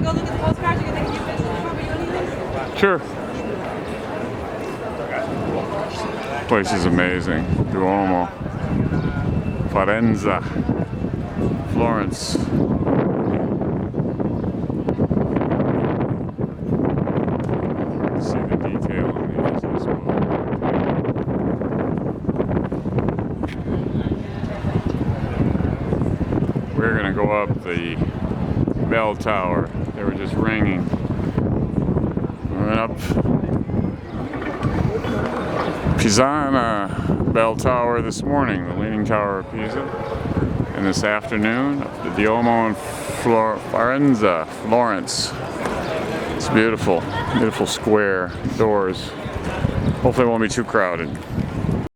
go look at the postcards? You can take a few pictures before we do anything? Sure. Place is amazing. Duomo. Florence. Florence. See the detail on these as well. We're gonna go up the bell tower. They were just ringing. We went up Pisana bell tower this morning, the Leaning Tower of Pisa, and this afternoon up the Domo in Florence. It's beautiful, beautiful square doors. Hopefully it won't be too crowded.